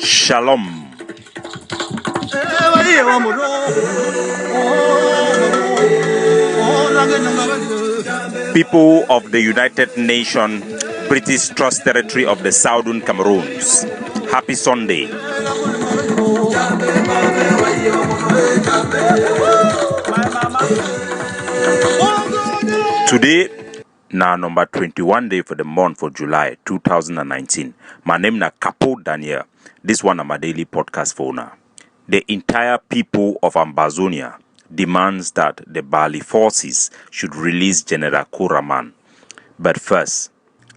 Shalom. People of the United Nations, British Trust Territory of the Southern Cameroons, happy Sunday. Today, now number 21 day for the month for July 2019. My name is Capo Daniel. This one is my daily podcast for now. The entire people of Ambazonia demands that the BALI forces should release General Koraman. But first,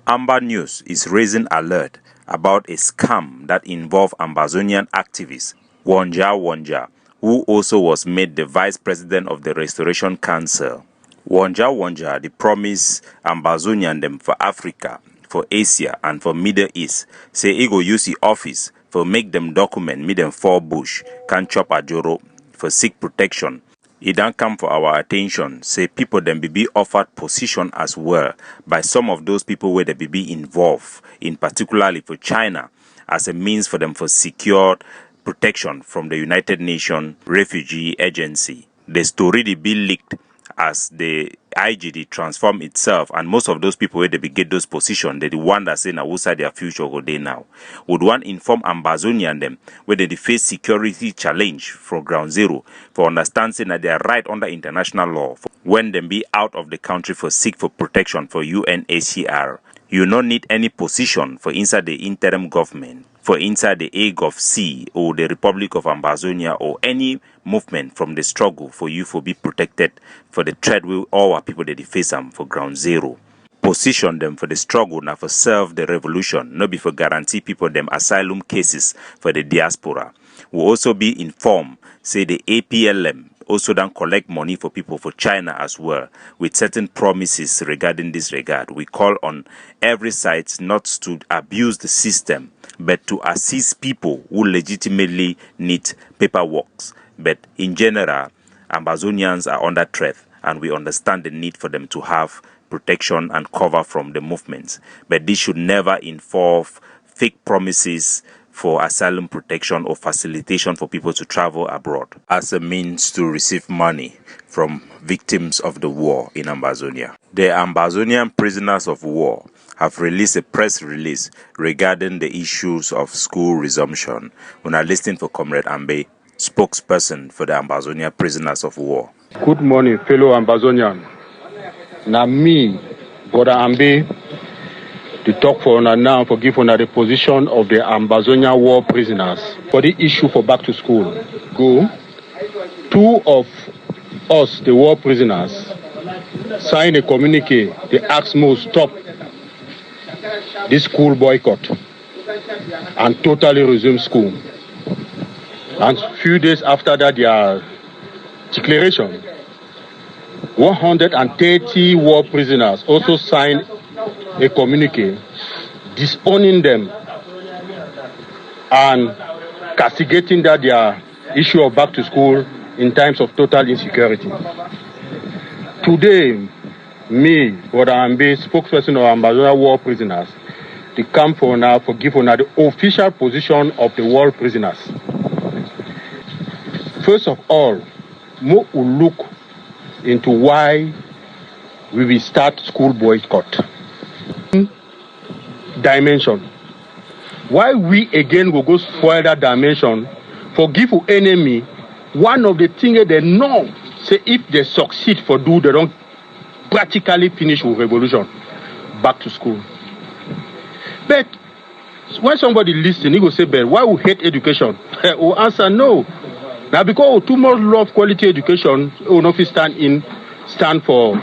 Amber News is raising alert about a scam that involved Ambazonian activist Wonja, who also was made the vice president of the Restoration Council. Wonja, they promise Ambazonian them for Africa, for Asia, and for Middle East. Say he go use the office for make them document, make them fall bush, can chop a joro for seek protection. It don't come for our attention. Say people them be offered position as well by some of those people where they be involved, in particularly for China, as a means for them for secured protection from the United Nations Refugee Agency. The story they be leaked as the IGD transform itself, and most of those people where they be get those positions, they the one that say now who side their future go they now. Would one inform Ambazonia and them where they face security challenge from ground zero for understanding that they are right under international law when them be out of the country for seek for protection for UNHCR. You don't need any position for inside the interim government, for inside the AGOV-C or the Republic of Ambazonia, or any movement from the struggle for you for be protected for the threat will all our people that they face them for ground zero. Position them for the struggle now for serve the revolution, not be for guarantee people them asylum cases for the diaspora. Will also be informed, say the APLM also don't collect money for people for China as well, with certain promises regarding this regard. We call on every side not to abuse the system, but to assist people who legitimately need paperwork. But in general, Ambazonians are under threat, and we understand the need for them to have protection and cover from the movements. But this should never involve fake promises for asylum protection or facilitation for people to travel abroad as a means to receive money from victims of the war in Ambazonia. The Ambazonian prisoners of war have released a press release regarding the issues of school resumption. When I listened for Comrade Ambe, spokesperson for the Ambazonia prisoners of war. Good morning, fellow Ambazonian. Now me, Brother Ambe, to talk for now for give the position of the Ambazonia war prisoners for the issue for back to school. Two of us, the war prisoners, signed a communique. They asked me to stop this school boycott and totally resume school. And a few days after that, their declaration, 130 war prisoners also signed a communique disowning them and castigating that their issue of back to school in times of total insecurity. Today, me, Brother Ambe, spokesperson of Ambazonia war prisoners, they come for now for give on the official position of the war prisoners. First of all, we will look into why we will start school boycott. Dimension. Why we again will go spoil that dimension for give enemy one of the things they know, say if they succeed for do, they don't practically finish with revolution, back to school. But when somebody listen, he will say, but why we hate education? We answer no. Now because we too much love quality education, we will not stand for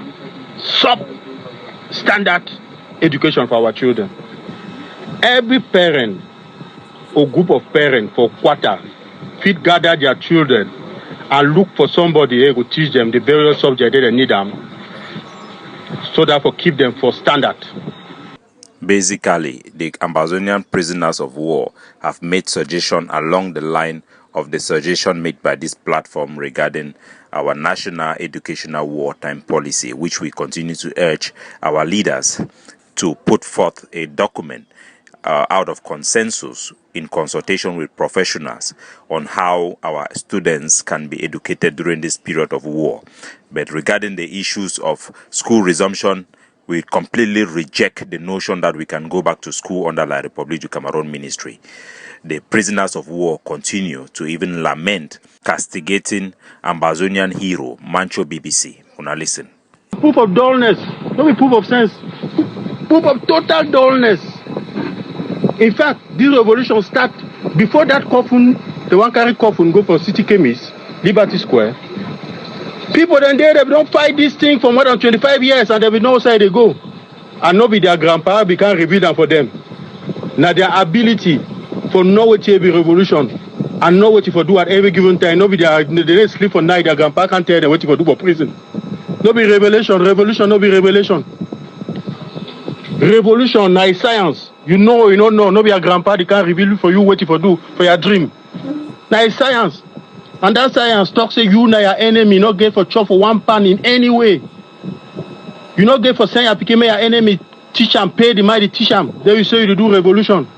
sub-standard education for our children. Every parent or group of parents for quarter fit gather their children and look for somebody who will teach them the various subjects they need them, so that for keep them for standard. Basically, the Ambazonian prisoners of war have made suggestions along the line of the suggestion made by this platform regarding our national educational wartime policy, which we continue to urge our leaders to put forth a document out of consensus in consultation with professionals on how our students can be educated during this period of war. But regarding the issues of school resumption, we completely reject the notion that we can go back to school under La République du Cameroon ministry. The prisoners of war continue to even lament castigating Ambazonian hero Mancho BBC. Una listen. Proof of dullness, not be proof of sense. Proof of total dullness. In fact, this revolution start before that coffin, the one carry coffin go for city chemist, Liberty Square. People then they don't fight this thing for more than 25 years and they will know where they go. And not be their grandpa, we can reveal them for them. Now their ability for know what be revolution and know what for do at every given time. No be they don't sleep for night, their grandpa can't tell them what for do for prison. No be revelation, no be revelation. Revolution, na science. You know, no be your grandpa, they can't reveal for you what for do for your dream. Na science. And that science talks say you na your enemy, not get for chop for one pan in any way. You not get for saying you became your enemy, teach and pay the money, teach them. Then you say you do revolution.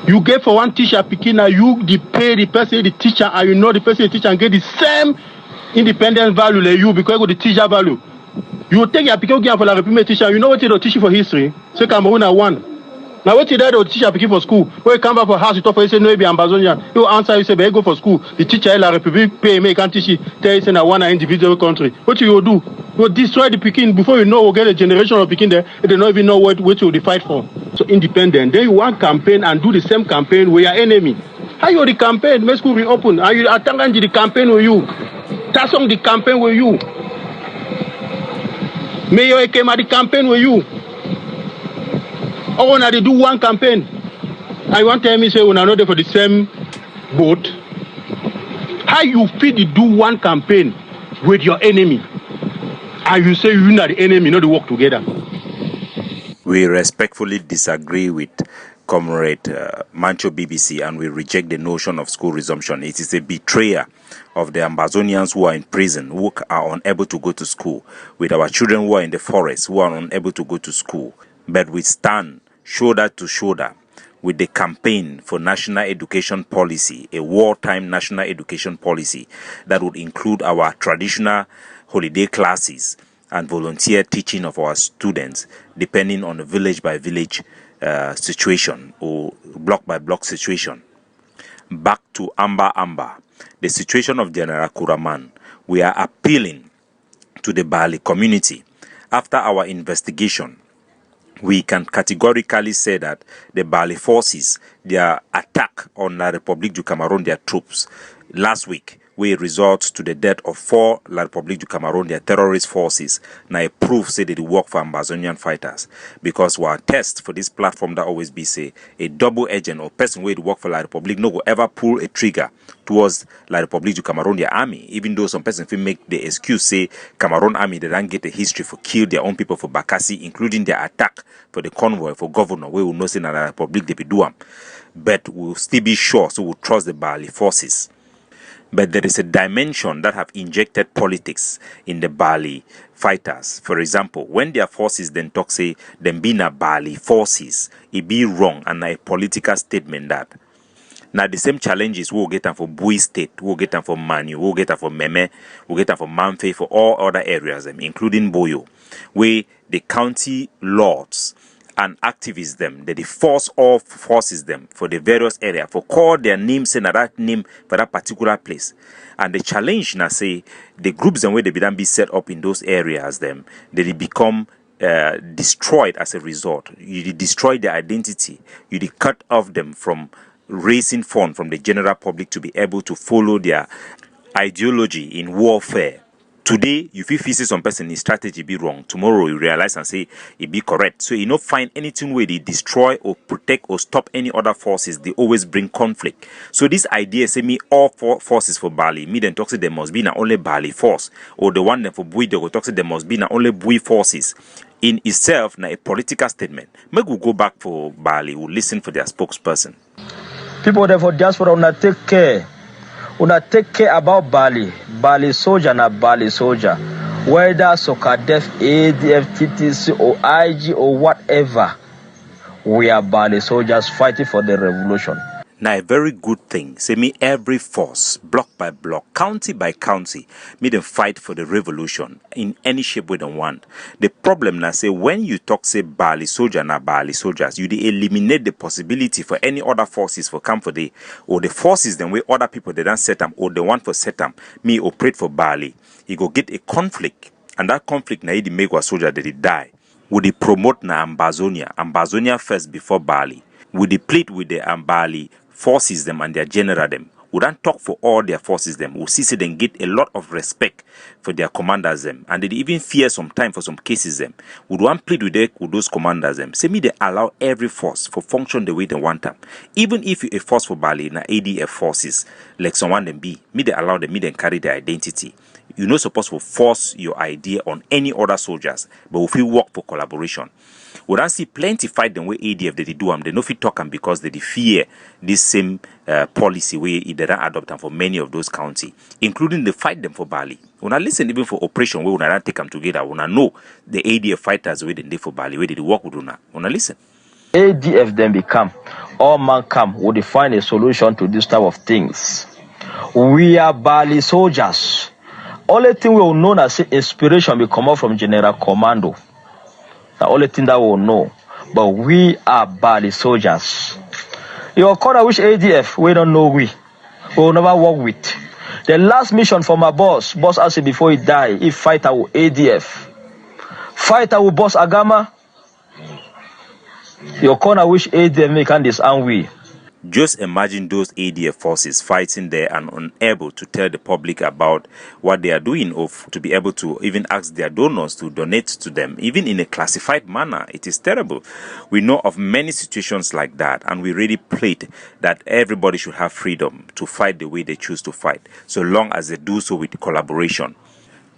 You get for one teacher picking now you the pay the person, the teacher, and you know the person the teacher and get the same independent value like you because you got the teacher value. You take your picking for la République teacher, you know what they teach you for history. Say Cameroon are one. Now what you do teacher picking for school? When you come back for house, you talk for you say no be Ambazonia. You answer you say but go for school. The teacher la République pay me can't teach you. Tell you say na one individual country. What you do? You destroy the picking before you know we get a generation of picking there. They don't even know what you fight for. So independent. Then you want campaign and do the same campaign with your enemy. How you the campaign? Make school reopen. Are you attending the campaign with you? That's on the campaign with you. Mayor came at the campaign with you. Oh, now they do one campaign. I want to tell me say we're not there for the same boat. How you feel to do one campaign with your enemy? And you say you're not the enemy, not to work together. We respectfully disagree with Comrade Mancho BBC and we reject the notion of school resumption. It is a betrayal of the Ambazonians who are in prison, who are unable to go to school, with our children who are in the forest, who are unable to go to school. But we stand shoulder to shoulder with the campaign for national education policy, a wartime national education policy that would include our traditional holiday classes and volunteer teaching of our students, depending on a village by village situation or block by block situation. Back to Amba, the situation of General Koraman. We are appealing to the BALI community. After our investigation, we can categorically say that the BALI forces, their attack on La République du Cameroon, their troops, last week, we resort to the death of 4 La République du Cameroon, their terrorist forces. Now, a proof say that they work for Ambazonian fighters. Because our test for this platform that always be say, a double agent or person who work for La République no go ever pull a trigger towards La République du Cameroon, their army. Even though some person will make the excuse say Cameroon army, they don't get a history for kill their own people for Bakassi, including their attack for the convoy for governor. We will not say that La République they be do them. But we'll still be sure, so we'll trust the BALI forces. But there is a dimension that have injected politics in the BALI fighters. For example, when their forces then talk say them being a BALI forces, it be wrong and a political statement that. Now the same challenges we'll get them for Bui State, we'll get them for Manu, we'll get them for Meme, we'll get them for Manfe, for all other areas, including Boyo, where the county lords and activists them, they force all forces them for the various area for call their names and that name for that particular place. And the challenge now say the groups and where they be set up in those areas them, they become destroyed as a result. You destroy their identity, you cut off them from raising funds from the general public to be able to follow their ideology in warfare. Today, if you see some person his strategy be wrong, tomorrow you realize and say it be correct. So you don't find anything where they destroy or protect or stop any other forces. They always bring conflict. So this idea say me all four forces for BALI, me then talk say there must be not only BALI force, or the one that for Bui they go talk say there must be not only Bui forces. In itself, now a political statement. Make we go back for BALI, we'll listen for their spokesperson. People there for diaspora una take care. Una take care about BALI soldier na BALI soldier. Whether SOCADEF, ADF, TTC or IG or whatever. We are BALI soldiers fighting for the revolution. Now, a very good thing. Say me every force, block by block, county by county, me them fight for the revolution in any shape we don't want. The problem now say when you talk say BALI soldier na BALI soldiers, you dey eliminate the possibility for any other forces for come for the or the forces then where other people they don't set them or they want for set them. Me operate for BALI. You go get a conflict, and that conflict na it make a soldier that he die. Would they promote na Ambazonia first before BALI? Would they plead with the BALI forces them and their general them? We don't talk for all their forces them. We see them get a lot of respect for their commanders them, and they even fear some time for some cases them. We don't plead with those commanders them. Say me they allow every force for function the way they want them. Even if you a force for BALI na ADF forces like someone them be, me they allow them, me they carry their identity. You're not supposed to force your idea on any other soldiers, but if we work for collaboration. We don't see plenty fight them where ADF they do them. They no fit talk them because they fear this same policy where they don't adopt them for many of those counties, including the fight them for BALI. When I listen even for operation where we don't take them together, when I know the ADF fighters where they for BALI, where they work with una. When I listen. ADF then become, all man come, would find a solution to this type of things. We are BALI soldiers. Only thing we will know as inspiration will come out from General Commando. The only thing that we will know. But we are BALI soldiers. Your corner which ADF, we don't know we will never work with. The last mission for my boss asked before he died, he fight with ADF. Fight with boss Agama. Your corner which ADF make and disarm we. Just imagine those ADF forces fighting there and unable to tell the public about what they are doing, or to be able to even ask their donors to donate to them, even in a classified manner. It is terrible. We know of many situations like that, and we really plead that everybody should have freedom to fight the way they choose to fight, so long as they do so with collaboration.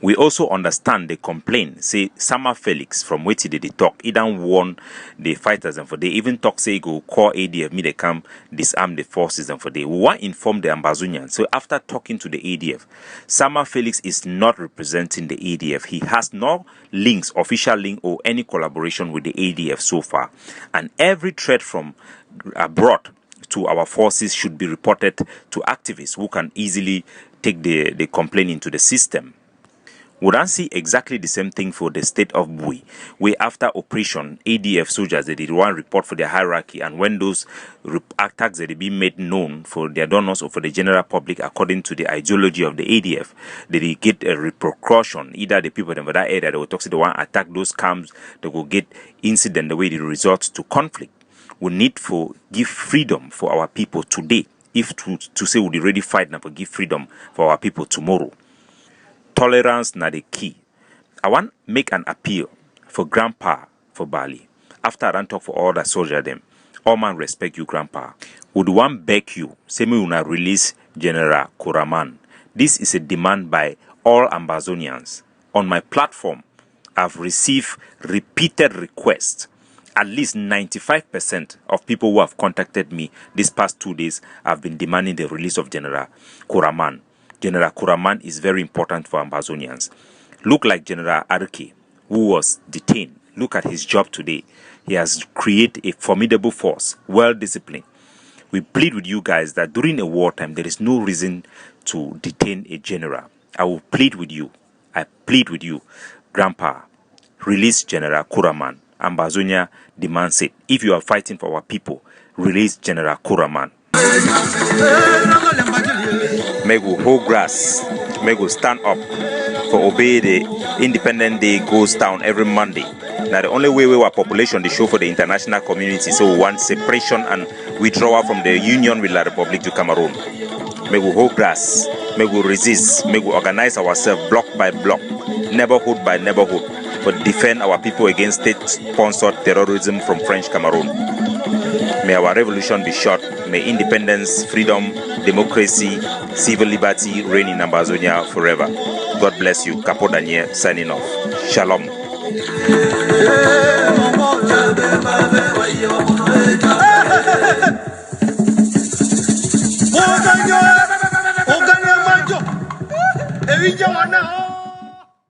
We also understand the complaint. Say Sama Felix from Weti they talk. He don't warn the fighters and for they even talk say go call ADF me they come disarm the forces and for they. We want inform the Ambazonians. So after talking to the ADF, Sama Felix is not representing the ADF. He has no links, official link or any collaboration with the ADF so far. And every threat from abroad to our forces should be reported to activists who can easily take the complaint into the system. We don't see exactly the same thing for the state of Bui, where after operation, ADF soldiers, they did one report for their hierarchy, and when those attacks they be made known for their donors or for the general public according to the ideology of the ADF, they get a repercussion. Either the people in that area, they will talk to the one attack those camps, they will get incident the way it results to conflict. We need to give freedom for our people today, if to say we already fight now for give freedom for our people tomorrow. Tolerance na the key. I want make an appeal for grandpa for BALI. After I don't talk for all the soldier them, all man respect you grandpa. Would one beg you, say me una release General Koraman. This is a demand by all Ambazonians. On my platform, I've received repeated requests. At least 95% of people who have contacted me these past 2 days have been demanding the release of General Koraman. General Koraman is very important for Ambazonians. Look like General Arke, who was detained. Look at his job today. He has created a formidable force, well-disciplined. We plead with you guys that during a wartime, there is no reason to detain a general. I will plead with you. I plead with you, Grandpa, release General Koraman. Ambazonia demands it. If you are fighting for our people, release General Koraman. Make we hold grass, make we stand up for obey the Independent Day goes down every Monday. Now the only way our population they show for the international community, so we want separation and withdrawal from the union with La Republique du Cameroon. Make we hold grass, make we resist, make we organize ourselves block by block, neighborhood by neighborhood, but defend our people against state-sponsored terrorism from French Cameroon. May our revolution be short. May independence, freedom, democracy, civil liberty reign in Ambazonia forever. God bless you. Capo Daniel signing off. Shalom. Oganyo,